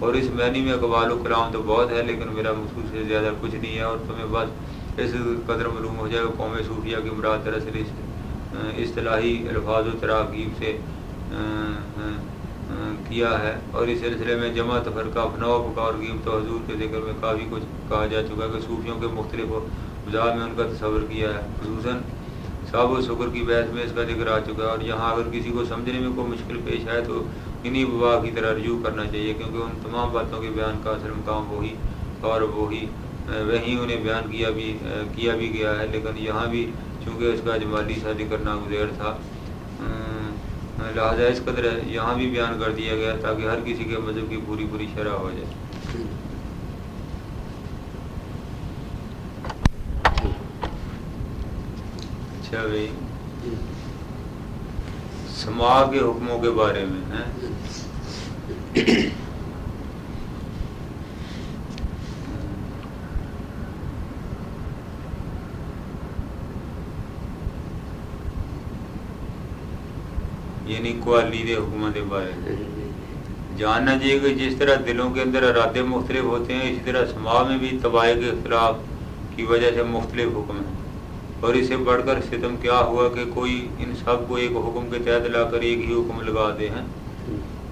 اور اس معنی میں اقبال و کلام تو بہت ہے لیکن میرا مخصوص سے زیادہ کچھ نہیں ہے، اور تمہیں بس اس قدر معلوم ہو جائے کہ قوم صوفیہ کی مراد دراصل اصطلاحی الفاظ و تراکیب سے کیا ہے، اور اس سلسلے میں جمع تفرقہ افناء پکار قیمت و حضور کے ذکر میں کافی کچھ کہا جا چکا ہے کہ صوفیوں کے مختلف مزاج میں ان کا تصور کیا ہے، خصوصاً صاحب و شکر کی بحث میں اس کا ذکر آ چکا ہے، اور یہاں اگر کسی کو سمجھنے میں کوئی مشکل پیش آئے تو انہی بوا کی طرح رجوع کرنا چاہیے، کیونکہ ان تمام باتوں کے بیان کا اصل مقام وہی اور وہی انہیں بیان کیا بھی گیا ہے، لیکن یہاں بھی چونکہ اس کا اجمالی سا ذکر ناگزیر تھا، لہٰذا اس قدر یہاں بھی بیان کر دیا گیا تاکہ ہر کسی کے مذہب کی پوری شرح ہو جائے۔ اچھا بھائی، سماع کے حکموں کے بارے میں ہیں، یعنی قوالی دے حکموں کے بارے میں جاننا چاہیے کہ جس طرح دلوں کے اندر ارادے مختلف ہوتے ہیں، اسی طرح سماع میں بھی طبائع کے اختلاف کی وجہ سے مختلف حکم ہیں، اور اسے بڑھ کر ستم کیا ہوا کہ کوئی ان سب کو ایک حکم کے تحت لا کر ایک ہی حکم لگاتے ہیں۔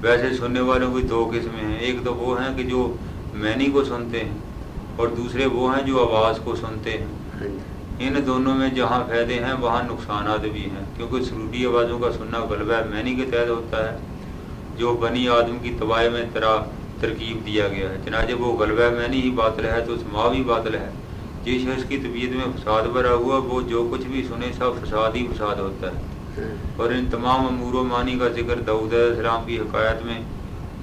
ویسے سننے والوں کی دو قسمیں ہیں، ایک تو وہ ہیں کہ جو معنی کو سنتے ہیں، اور دوسرے وہ ہیں جو آواز کو سنتے ہیں۔ ان دونوں میں جہاں فائدے ہیں وہاں نقصانات بھی ہیں، کیونکہ سروٹی آوازوں کا سننا غلبہ معنی کے تحت ہوتا ہے جو بنی آدم کی طباع میں ترکیب دیا گیا ہے، چنانچہ وہ غلبہ معنی ہی باطل ہے تو سماع بھی باطل ہے۔ جس شخص کی طبیعت میں فساد بھرا ہوا وہ جو کچھ بھی سنے سب فساد ہی فساد ہوتا ہے، اور ان تمام امور و معنی کا ذکر داؤد علیہ السلام کی حکایت میں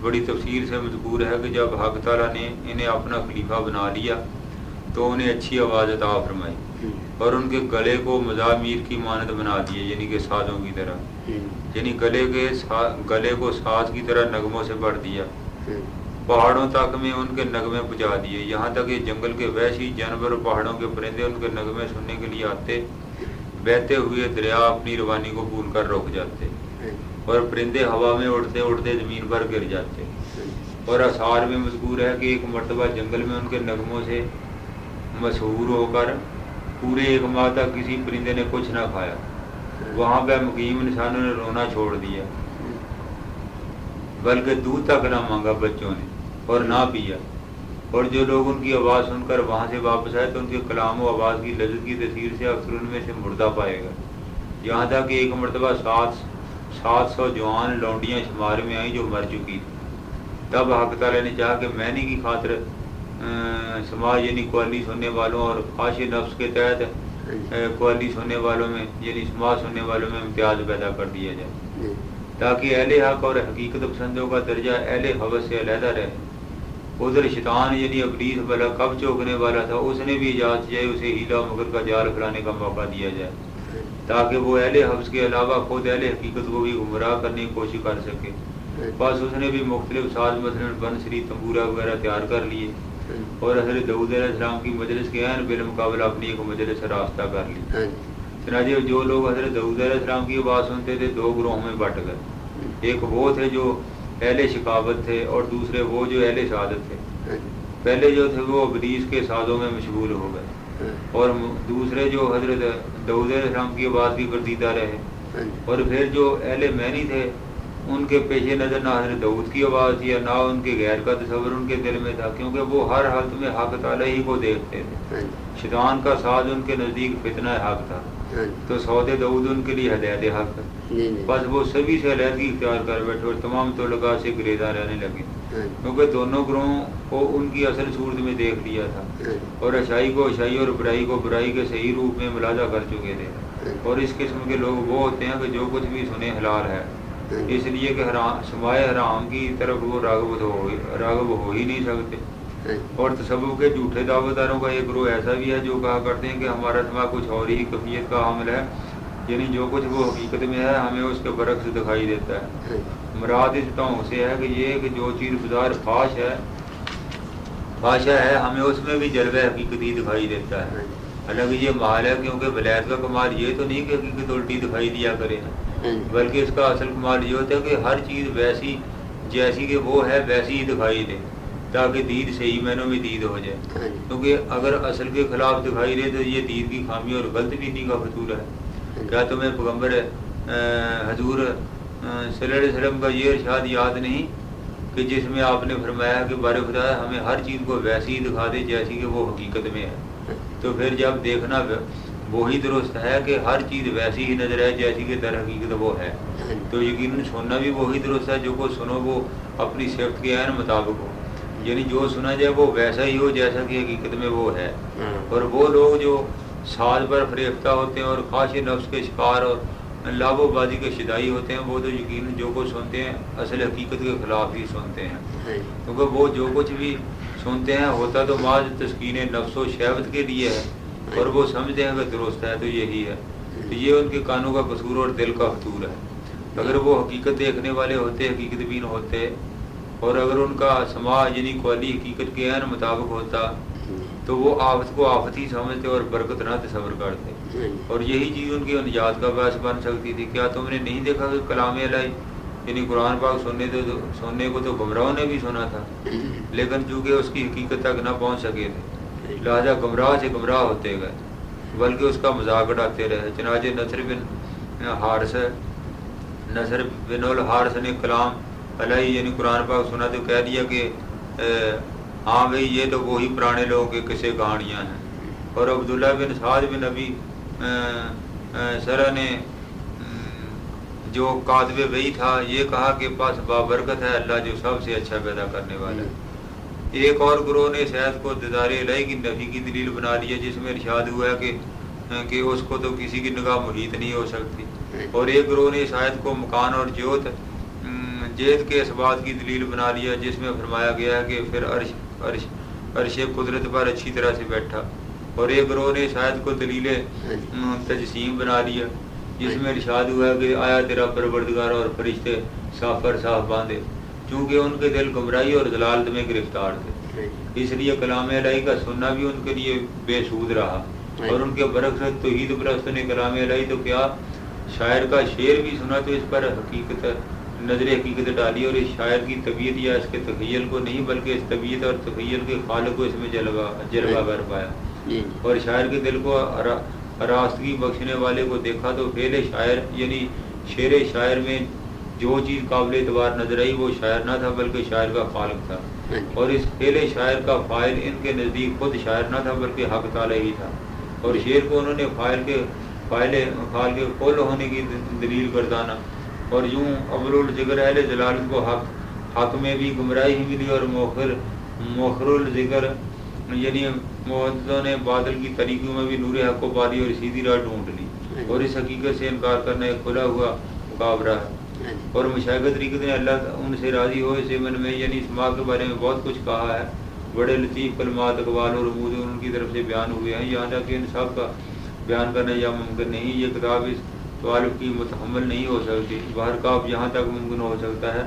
بڑی تفصیل سے مذکور ہے کہ جب حق تعالیٰ نے انہیں اپنا خلیفہ بنا لیا تو انہیں اچھی آواز عطا فرمائی اور ان کے گلے کو مزامیر کی مانند بنا دیے، یعنی کہ سازوں کی طرح، یعنی گلے کو ساز کی طرح نغموں سے بھر دیا، پہاڑوں تک میں ان کے نغمے پہنچا دیے، یہاں تک کہ جنگل کے وحشی جانور اور پہاڑوں کے پرندے ان کے نغمے سننے کے لیے آتے، بہتے ہوئے دریا اپنی روانی کو بھول کر رک جاتے، اور پرندے ہوا میں اڑتے اڑتے زمین پر گر جاتے، اور آثار میں مذکور ہے کہ ایک مرتبہ جنگل میں ان کے نغموں سے مسحور ہو کر پورے ایک ماہ تک کسی پرندے نے کچھ نہ کھایا، وہاں پہ مقیم انسانوں نے رونا چھوڑ دیا، بلکہ دودھ تک نہ مانگا بچوں نے اور نہ پیا، اور جو لوگ ان کی آواز سن کر وہاں سے واپس آئے تو ان کے کلام و آواز کی لذت کی تاثیر سے اکثر ان میں سے مردہ پائے گا، یہاں تک کہ ایک مرتبہ 700 جوان لونڈیاں شمار میں آئیں جو مر چکی تھی۔ تب حق تعالیٰ نے چاہا کہ معنی کی خاطر سماع یعنی قوالی سننے والوں اور خواہش نفس کے تحت قوالی سننے والوں میں یعنی سماع سننے والوں میں امتیاز پیدا کر دیا جائے، تاکہ اہل حق اور حقیقت پسندوں کا درجہ اہل حوث سے علیحدہ رہے۔ ادھر شیطان یعنی ابلیس بھلا کب چوکنے والا تھا، اس نے بھی اجازت چاہے اسے ہیلا مگر کا جال کھلانے کا موقع دیا جائے، تاکہ وہ اہل حوث کے علاوہ خود اہل حقیقت کو بھی گمراہ کرنے کی کوشش کر سکے۔ بس اس نے بھی مختلف ساز مثلا بنسری تمبورا وغیرہ تیار کر لیے، اور حضرت داؤد علیہ السلام کی مجلس کے عین بالمقابلہ اپنی ایک مجلس راستہ کر لی۔ چنانچہ جو لوگ حضرت داؤد علیہ السلام کی آواز سنتے تھے دو گروہوں میں بٹ گئے، ایک وہ تھے جو اہل شقاوت تھے اور دوسرے وہ جو اہل سعادت تھے۔ پہلے جو تھے وہ ابلیس کے سازوں میں مشغول ہو گئے، اور دوسرے جو حضرت داؤد علیہ السلام کی آواز کی گردیدہ رہے، اور پھر جو اہل معنی تھے ان کے پیش نظر نہ حضرت داؤد کی آواز تھی اور نہ ان کے غیر کا تصور ان کے دل میں تھا، کیونکہ وہ ہر حالت میں حق تعالیٰ ہی کو دیکھتے تھے۔ شیطان کا ساز ان کے نزدیک فتنہ حق تھا، تو صوت داؤد ان کے لیے ہدایت حق، بس وہ سبھی سے علیحدگی اختیار کر بیٹھے اور تمام طلقاء سے گریزاں رہنے لگے، کیونکہ دونوں گروہوں کو ان کی اصل صورت میں دیکھ لیا تھا، اور اچھائی کو اچھائی اور برائی کو برائی کے صحیح روپ میں ملاحظہ کر چکے تھے۔ اور اس قسم کے لوگ وہ ہوتے ہیں کہ جو کچھ بھی سنے حلال ہے، اس لیے کہ سماع حرام کی طرف وہ راغب ہو ہی نہیں سکتے۔ اور تصوف کے جھوٹے دعوت داروں کا ایک گروہ ایسا بھی ہے جو کہا کرتے ہیں کہ ہمارا سماع کچھ اور ہی کیفیت کا حامل ہے، یعنی جو کچھ وہ حقیقت میں ہے ہمیں اس کے برعکس دکھائی دیتا ہے۔ مراد اس ٹونگ سے ہے کہ یہ کہ جو چیز بظاہر فاشا ہے ہمیں اس میں بھی جلوہ حقیقتی دکھائی دیتا ہے، حالانکہ یہ محال ہے، کیونکہ ولایت کا کمال یہ تو نہیں کہ حقیقت الٹی دکھائی دیا کرے، بلکہ اس کا اصل کمال یہ ہوتا ہے کہ ہر چیز ویسی جیسی کہ وہ ہے ویسی ہی دکھائی دے، تاکہ دید صحیح معنوں میں دید ہو جائے. کیونکہ اگر اصل کے خلاف دکھائی دے تو یہ دید کی خامی اور غلط بینی کا فطور ہے. کیا تمہیں پیغمبر حضور صلی اللہ علیہ وسلم کا یہ ارشاد یاد نہیں کہ جس میں آپ نے فرمایا کہ بارے خدا ہمیں ہر چیز کو ویسی ہی دکھا دے جیسی کہ وہ حقیقت میں ہے. تو پھر جب دیکھنا وہی درست ہے کہ ہر چیز ویسی ہی نظر ہے جیسی کہ در حقیقت وہ ہے، تو یقیناً سننا بھی وہی درست ہے. جو کو سنو وہ اپنی صفت کے عین مطابق ہو، یعنی جو سنا جائے وہ ویسا ہی ہو جیسا کہ حقیقت میں وہ ہے. اور وہ لوگ جو ساز پر فریفتہ ہوتے ہیں اور خواہش نفس کے شکار اور لاب و بازی کے شدائی ہوتے ہیں، وہ تو یقیناً جو کچھ سنتے ہیں اصل حقیقت کے خلاف ہی سنتے ہیں. کیونکہ وہ جو کچھ بھی سنتے ہیں ہوتا تو بعض تسکین نفس و شہوت کے لیے ہے، اور وہ سمجھتے ہیں کہ درست ہے تو یہی ہے. تو یہ ان کے کانوں کا قصور اور دل کا فطور ہے. اگر وہ حقیقت دیکھنے والے ہوتے، حقیقت بین ہوتے، اور اگر ان کا سماع یعنی قولی حقیقت کے عین مطابق ہوتا تو وہ آفت کو آفت ہی سمجھتے اور برکت نہ تصور کرتے. اور یہی چیز ان کی نجات کا باعث بن سکتی تھی. کیا تم نے نہیں دیکھا کہ کلام الہی یعنی قرآن پاک سننے کو تو گمراہوں نے بھی سنا تھا، لیکن چونکہ اس کی حقیقت تک نہ پہنچ سکے تھے لہذا گمراہ سے گمراہ ہوتے گئے، بلکہ اس کا مذاق اڑاتے رہے. چنانچہ نصر بن الحارث نے کلام الہی یعنی قرآن پاک سنا تو کہہ دیا کہ ہاں بھئی یہ تو وہی پرانے لوگوں کے قصے کہانیاں ہیں. اور عبداللہ بن سعد بن نبی سرا نے جو کاتب وحی تھا یہ کہا کہ پاس بابرکت ہے اللہ جو سب سے اچھا پیدا کرنے والا ہے. ایک اور گروہ نے شاید کو دیدار الہی کی نفی کی دلیل بنا لیا، جس میں ارشاد ہوا ہے کہ اس کو تو کسی کی نگاہ محیط نہیں ہو سکتی. اور ایک گروہ نے شاید کو مکان اور جیت کے اثبات کی دلیل بنا لیا، جس میں فرمایا گیا ہے کہ پھر عرش قدرت پر اچھی طرح سے بیٹھا. اور ایک گروہ نے شاید کو دلیل تجسیم بنا لیا، جس میں ارشاد ہوا ہے کہ آیا تیرا پروردگار اور فرشتے صاف پر صاف باندھے، چونکہ ان کے دل گمراہی اور ضلالت میں گرفتار تھے. اس لیے کلام الہی کا سننا بھی ان کے لیے بے سود رہا. اور ان کے برعکس توحید پرست نے کلام الہی تو کیا شاعر کا شعر بھی سنا تو اس پر نظر حقیقت ڈالی، اور اس شاعر کی طبیعت یا اس کے تخیل کو نہیں بلکہ اس طبیعت اور تخیل کے خالق کو اس میں جلوہ کر پایا. اور شاعر کے دل کو راستگی بخشنے والے کو دیکھا تو فعل شاعر یعنی شعر شاعر میں جو چیز قابل اعتبار نظر آئی وہ شاعر نہ تھا بلکہ شاعر کا خالق تھا. اور اس فعل شاعر کا فاعل ان کے نزدیک خود شاعر نہ تھا بلکہ حق تعالی ہی تھا. اور شعر کو انہوں نے فاعل کے قول ہونے کی دلیل گردانا. اور یوں ابر الذکر اہل جلالت کو حق میں بھی گمراہی ہی ملی، اور موخر الذکر یعنی معتزلوں نے باطل کی طریقوں میں بھی نور حق کو پا لی اور سیدھی راہ ڈھونڈ لی. اور اس حقیقت سے انکار کرنا ایک کھلا ہوا مقابلہ ہے. اور مشائخ طریقت نے اللہ ان سے راضی ہو اس من میں یعنی اسماء کے بارے میں بہت کچھ کہا ہے. بڑے لطیف کلمات اقوال اور رموز ان کی طرف سے بیان ہوئے ہیں، یہاں تک کہ ان سب کا بیان کرنا یا ممکن نہیں. یہ کتاب اس طالب کی متحمل نہیں ہو سکتی. باہر کاف یہاں تک ممکن ہو سکتا ہے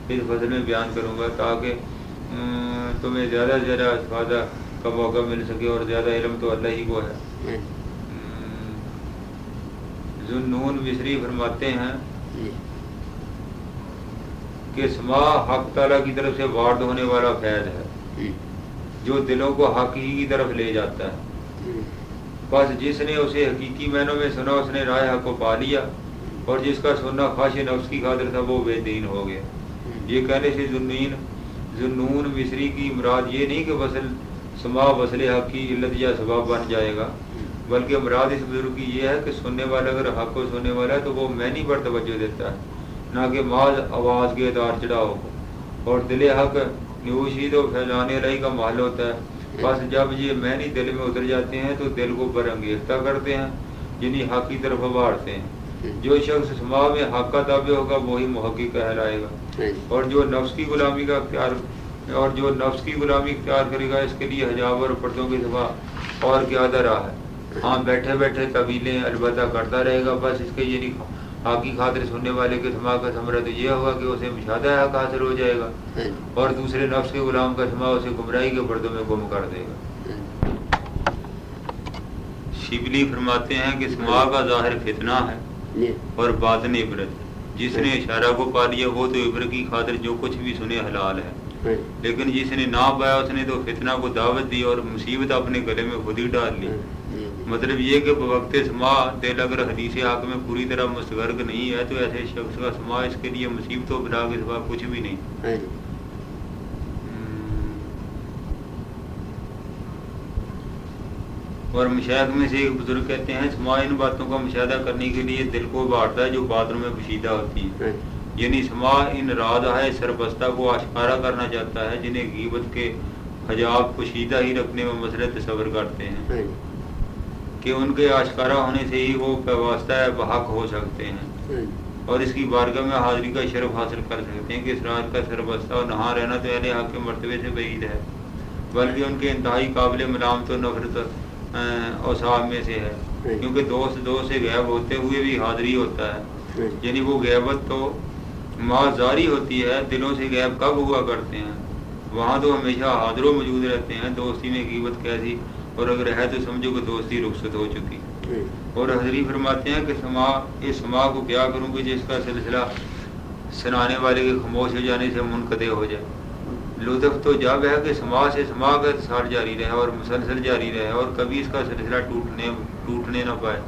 اس فصل میں بیان کروں گا تاکہ تمہیں زیادہ سے زیادہ استفادہ کا موقع مل سکے، اور زیادہ علم تو اللہ ہی کو ہے. ذوالنون مصری فرماتے ہیں کہ سماع حق تعالیٰ کی طرف سے وارد ہونے والا فیض ہے جو دلوں کو حق ہی کی طرف لے جاتا ہے. بس جس نے اسے حقیقی معنوں میں سنا اس نے رائے حق کو پا لیا، اور جس کا سننا خواہش نفس کی خاطر تھا وہ بے دین ہو گیا. یہ کہنے سے ذوالنون مصری کی مراد یہ نہیں کہ وصل سماع وصل حق کی علت یا سبب بن جائے گا، بلکہ مراد اس بزرگ کی یہ ہے کہ سننے والا اگر حق کو سننے والا ہے تو وہ معنی پر توجہ دیتا ہے، نہ کہ محض آواز کے اتار چڑھاؤ کو. اور دل حق نوشید و فیضان الہی کا محل ہوتا ہے. بس جب یہ معنی دل میں اتر جاتے ہیں تو دل کو برانگیختہ کرتے ہیں یعنی حق کی طرف ابھارتے ہیں. جو شخص سماع میں حق کا تابع ہوگا وہی محقق کہلائے گا. اور جو نفس کی غلامی اختیار کرے گا اس کے لیے حجاب اور پردوں کی سوا اور کیا راہ ہے. ہاں بیٹھے بیٹھے طویلیں البتہ کرتا رہے گا. بس اس کے یعنی حق کی خاطر سننے والے کے سماع کا ثمرہ تو یہ ہوگا کہ اسے مشاہدہ حق حاصل ہو جائے گا، اور دوسرے نفس کے غلام کا سماع اسے گمراہی کے پردوں میں گم کر دے گا. شبلی فرماتے ہیں کہ سماع کا ظاہر فتنہ ہے اور باطن عبرت. جس نے اشارہ کو پا لیا وہ تو عبر کی خاطر جو کچھ بھی سنے حلال ہے، لیکن جس نے نہ پایا اس نے تو فتنہ کو دعوت دی اور مصیبت اپنے گلے میں خود ہی ڈال لی۔ مطلب یہ کہ بوقت سماع دل اگر حدیث حق میں پوری طرح مستغرق نہیں ہے تو ایسے شخص کا سماع اس کے لیے مصیبت و بلا کے سوا کچھ بھی نہیں۔ اور مشائخ میں سے ایک بزرگ کہتے ہیں سماع ان باتوں کا مشاہدہ کرنے کے لیے دل کو بانٹتا ہے جو باطن میں پوشیدہ ہوتی ہے، یعنی سماع ان رازہائے سربستہ کو آشکارا کرنا چاہتا ہے جنہیں غیبت کے حجاب پوشیدہ ہی رکھنے میں مسئلہ تصور کرتے ہیں کہ ان کے آشکارا ہونے سے ہی وہ پیوستہ بحق ہو سکتے ہیں اور اس کی بارگاہ میں حاضری کا شرف حاصل کر سکتے ہیں کہ اس راز کا سربستہ اور نہاں رہنا تو اہل حق کے مرتبے سے بعید ہے، بلکہ ان کے انتہائی قابل ملامت و نفرت اوصاف میں سے ہے، کیونکہ دوست سے غائب ہوتے ہوئے بھی حاضری ہوتا ہے، یعنی وہ غیبت تو معذاری ہوتی ہے، دلوں سے غائب کب ہوا کرتے ہیں، وہاں تو ہمیشہ حاضر و موجود رہتے ہیں۔ دوستی میں غیبت کیسی، اور اگر ہے تو سمجھو کہ دوستی رخصت ہو چکی۔ اور حضری فرماتے ہیں کہ اس سماع کو کیا کروں کہ جس کا سلسلہ سنانے والے کے خاموش ہو جانے سے منقطع ہو جائے۔ لطف تو جب ہے کہ سماع سے سماع کا اتصال جاری رہے اور مسلسل جاری رہے اور کبھی اس کا سلسلہ ٹوٹنے نہ پائے،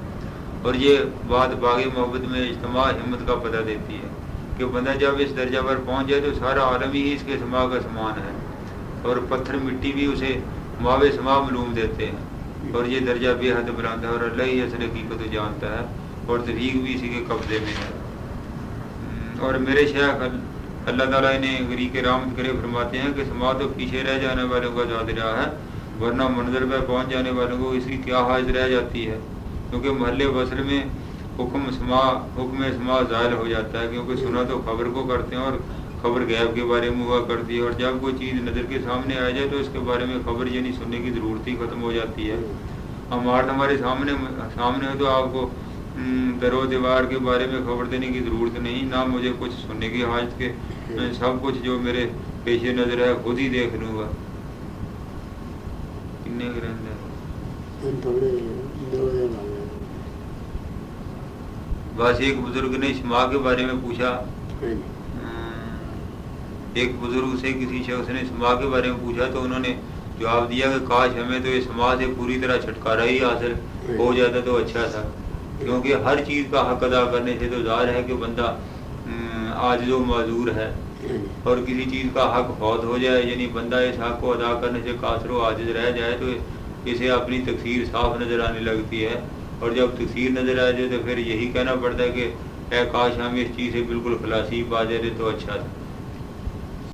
اور یہ بات باغ محبت میں اجتماع ہمت کا پتہ دیتی ہے کہ بندہ جب اس درجہ پر پہنچ جائے تو سارا عالم ہی اس کے سماع کا سامان ہے، اور پتھر مٹی بھی اسے ماو سماع معلوم دیتے ہیں، اور یہ درجہ بے حد بلند ہے اور اللہ ہی اصل حقیقت کو جانتا ہے اور تحقیق بھی اسی کے قبضے میں ہے۔ اور میرے شیخ اللہ تعالیٰ انہیں غریق رحمت کرے فرماتے ہیں کہ سماع تو پیچھے رہ جانے والوں کا ذات ہے، ورنہ منظر پہ پہنچ جانے والوں کو اس کی کیا حاجت رہ جاتی ہے، کیونکہ محل وصل میں حکم سماع ظاہر ہو جاتا ہے، کیونکہ سنا تو خبر کو کرتے ہیں اور خبر غیب کے بارے میں ہوا کرتی ہے، اور جب کوئی چیز نظر کے سامنے آ جائے تو اس کے بارے میں خبر یعنی سننے کی ضرورت ہی ختم ہو جاتی ہے۔ ہمارے سامنے ہو تو آپ کو در و دیوار کے بارے میں خبر دینے کی ضرورت نہیں، نہ مجھے کچھ سننے کی حاجت کے، سب کچھ جو میرے پیش نظر ہے خود ہی دیکھ لوں گا۔ بس ایک بزرگ نے سماع کے بارے میں پوچھا، ایک بزرگ سے کسی شخص نے سماع کے بارے میں پوچھا تو انہوں نے جواب دیا کہ کاش ہمیں تو اس سماع سے پوری طرح چھٹکارا ہی حاصل ہو جاتا تو اچھا تھا، کیونکہ ہر چیز کا حق ادا کرنے سے تو ظاہر ہے کہ بندہ عاجز و معذور ہے، اور کسی چیز کا حق فوت ہو جائے یعنی بندہ اس حق کو ادا کرنے سے قاصر و عاجز رہ جائے تو اسے اپنی تقصیر صاف نظر آنے لگتی ہے، اور جب تقصیر نظر آ جائے تو پھر یہی کہنا پڑتا ہے کہ اے کاش ہم اس چیز سے بالکل خلاصی پا جاتے تو اچھا تھا۔